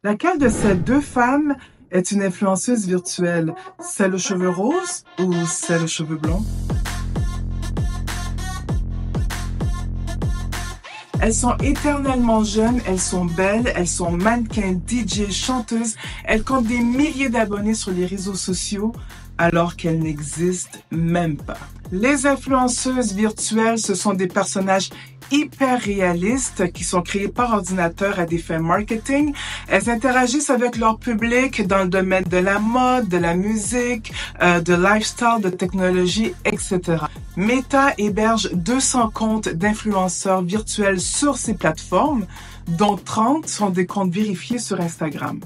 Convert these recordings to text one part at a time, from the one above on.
Laquelle de ces deux femmes est une influenceuse virtuelle? Celle aux cheveux roses ou celle aux cheveux blonds? Elles sont éternellement jeunes, elles sont belles, elles sont mannequins, DJ, chanteuses. Elles comptent des milliers d'abonnés sur les réseaux sociaux alors qu'elles n'existent même pas. Les influenceuses virtuelles, ce sont des personnages hyper réalistes qui sont créés par ordinateur à des fins marketing. Elles interagissent avec leur public dans le domaine de la mode, de la musique, de lifestyle, de technologie, etc. Meta héberge 200 comptes d'influenceurs virtuels sur ces plateformes, dont 30 sont des comptes vérifiés sur Instagram.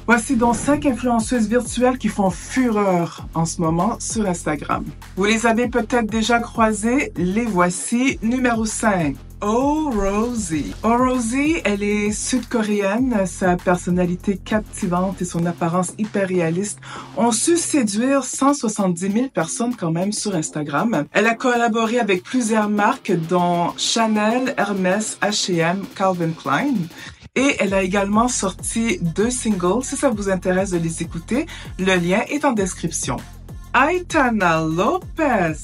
Voici donc 5 influenceuses virtuelles qui font fureur en ce moment sur Instagram. Vous les avez peut-être déjà croisées, les voici. Numéro 5. Rosie. Rosie, elle est sud-coréenne. Sa personnalité captivante et son apparence hyper réaliste ont su séduire 170 000 personnes quand même sur Instagram. Elle a collaboré avec plusieurs marques dont Chanel, Hermès, H&M, Calvin Klein. Et elle a également sorti 2 singles. Si ça vous intéresse de les écouter, le lien est en description. Aitana Lopez,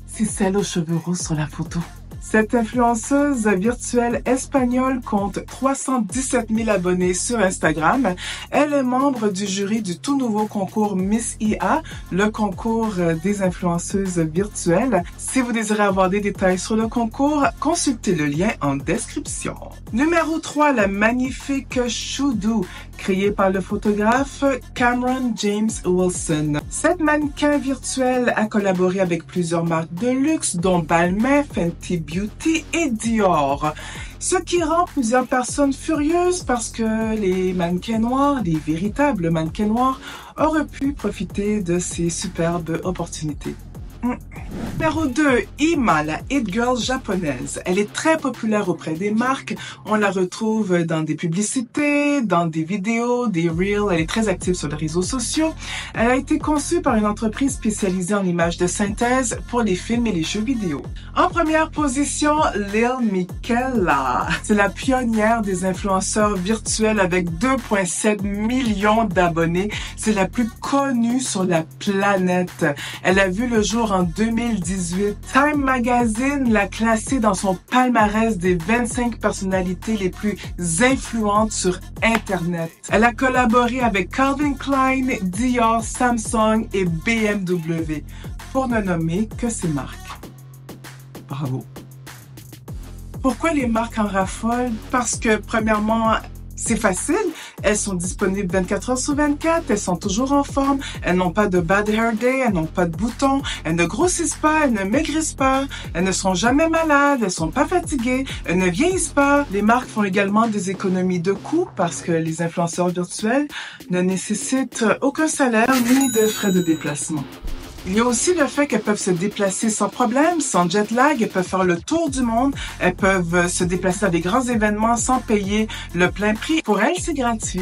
c'est celle aux cheveux roses sur la photo. Cette influenceuse virtuelle espagnole compte 317 000 abonnés sur Instagram. Elle est membre du jury du tout nouveau concours Miss IA, le concours des influenceuses virtuelles. Si vous désirez avoir des détails sur le concours, consultez le lien en description. Numéro 3, la magnifique Choudou, créée par le photographe Cameron James Wilson. Cette mannequin virtuelle a collaboré avec plusieurs marques de luxe, dont Balmain, Fenty Beauty et Dior. Ce qui rend plusieurs personnes furieuses parce que les mannequins noirs, les véritables mannequins noirs, auraient pu profiter de ces superbes opportunités. Numéro 2, Ima, la hit girl japonaise. Elle est très populaire auprès des marques. On la retrouve dans des publicités, dans des vidéos, des reels. Elle est très active sur les réseaux sociaux. Elle a été conçue par une entreprise spécialisée en images de synthèse pour les films et les jeux vidéo. En première position, Lil Miquela. C'est la pionnière des influenceurs virtuels avec 2,7 millions d'abonnés. C'est la plus connue sur la planète. Elle a vu le jour en 2018. Time Magazine l'a classée dans son palmarès des 25 personnalités les plus influentes sur Internet. Elle a collaboré avec Calvin Klein, Dior, Samsung et BMW, pour ne nommer que ces marques. Bravo. Pourquoi les marques en raffolent? Parce que, premièrement, c'est facile, elles sont disponibles 24 heures sur 24, elles sont toujours en forme, elles n'ont pas de bad hair day, elles n'ont pas de boutons, elles ne grossissent pas, elles ne maigrissent pas, elles ne sont jamais malades, elles sont pas fatiguées, elles ne vieillissent pas. Les marques font également des économies de coûts parce que les influenceurs virtuels ne nécessitent aucun salaire ni de frais de déplacement. Il y a aussi le fait qu'elles peuvent se déplacer sans problème, sans jet lag, elles peuvent faire le tour du monde, elles peuvent se déplacer à des grands événements sans payer le plein prix. Pour elles, c'est gratuit.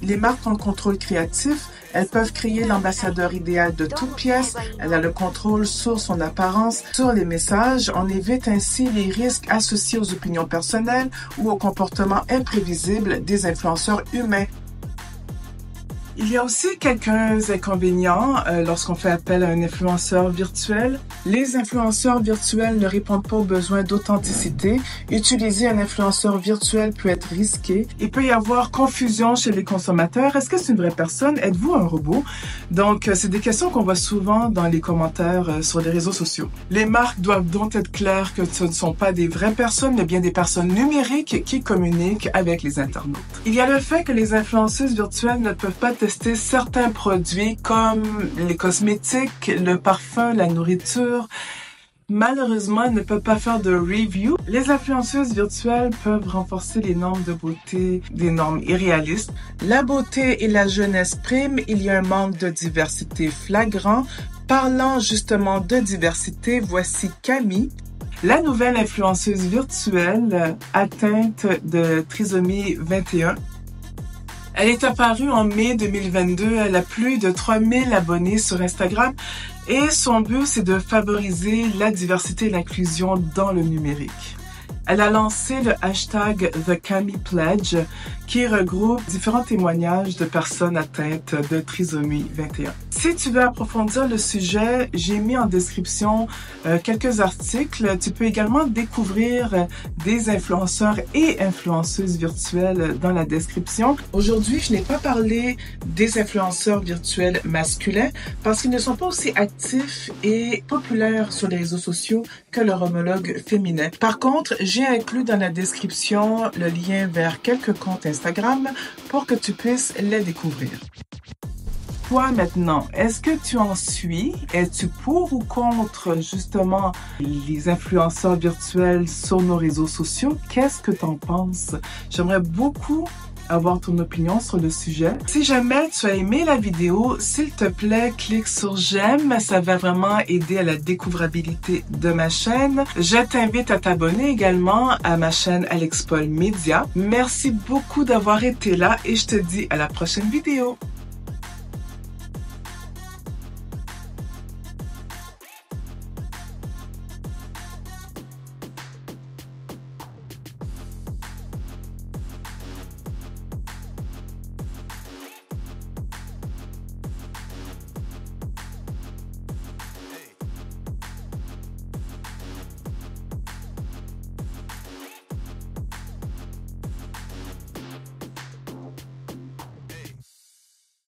Les marques ont le contrôle créatif, elles peuvent créer l'ambassadeur idéal de toute pièce, elle a le contrôle sur son apparence, sur les messages, on évite ainsi les risques associés aux opinions personnelles ou au comportement imprévisible des influenceurs humains. Il y a aussi quelques inconvénients lorsqu'on fait appel à un influenceur virtuel. Les influenceurs virtuels ne répondent pas aux besoins d'authenticité. Utiliser un influenceur virtuel peut être risqué. Il peut y avoir confusion chez les consommateurs. Est-ce que c'est une vraie personne? Êtes-vous un robot? Donc, c'est des questions qu'on voit souvent dans les commentaires sur les réseaux sociaux. Les marques doivent donc être claires que ce ne sont pas des vraies personnes, mais bien des personnes numériques qui communiquent avec les internautes. Il y a le fait que les influenceuses virtuelles ne peuvent pas tester certains produits comme les cosmétiques, le parfum, la nourriture. Malheureusement, elles ne peuvent pas faire de review. Les influenceuses virtuelles peuvent renforcer les normes de beauté, des normes irréalistes. La beauté et la jeunesse priment, il y a un manque de diversité flagrant. Parlant justement de diversité, voici Camille. La nouvelle influenceuse virtuelle atteinte de trisomie 21. Elle est apparue en mai 2022. Elle a plus de 3000 abonnés sur Instagram et son but, c'est de favoriser la diversité et l'inclusion dans le numérique. Elle a lancé le hashtag #TheCamiPledge qui regroupe différents témoignages de personnes atteintes de trisomie 21. Si tu veux approfondir le sujet, j'ai mis en description quelques articles. Tu peux également découvrir des influenceurs et influenceuses virtuelles dans la description. Aujourd'hui, je n'ai pas parlé des influenceurs virtuels masculins parce qu'ils ne sont pas aussi actifs et populaires sur les réseaux sociaux que leur homologue féminin. Par contre, j'ai inclus dans la description le lien vers quelques comptes Instagram pour que tu puisses les découvrir. Toi maintenant, est-ce que tu en suis? Es-tu pour ou contre justement les influenceurs virtuels sur nos réseaux sociaux? Qu'est-ce que tu en penses? J'aimerais beaucoup avoir ton opinion sur le sujet. Si jamais tu as aimé la vidéo, s'il te plaît, clique sur j'aime. Ça va vraiment aider à la découvrabilité de ma chaîne. Je t'invite à t'abonner également à ma chaîne Alex Paul Media. Merci beaucoup d'avoir été là et je te dis à la prochaine vidéo.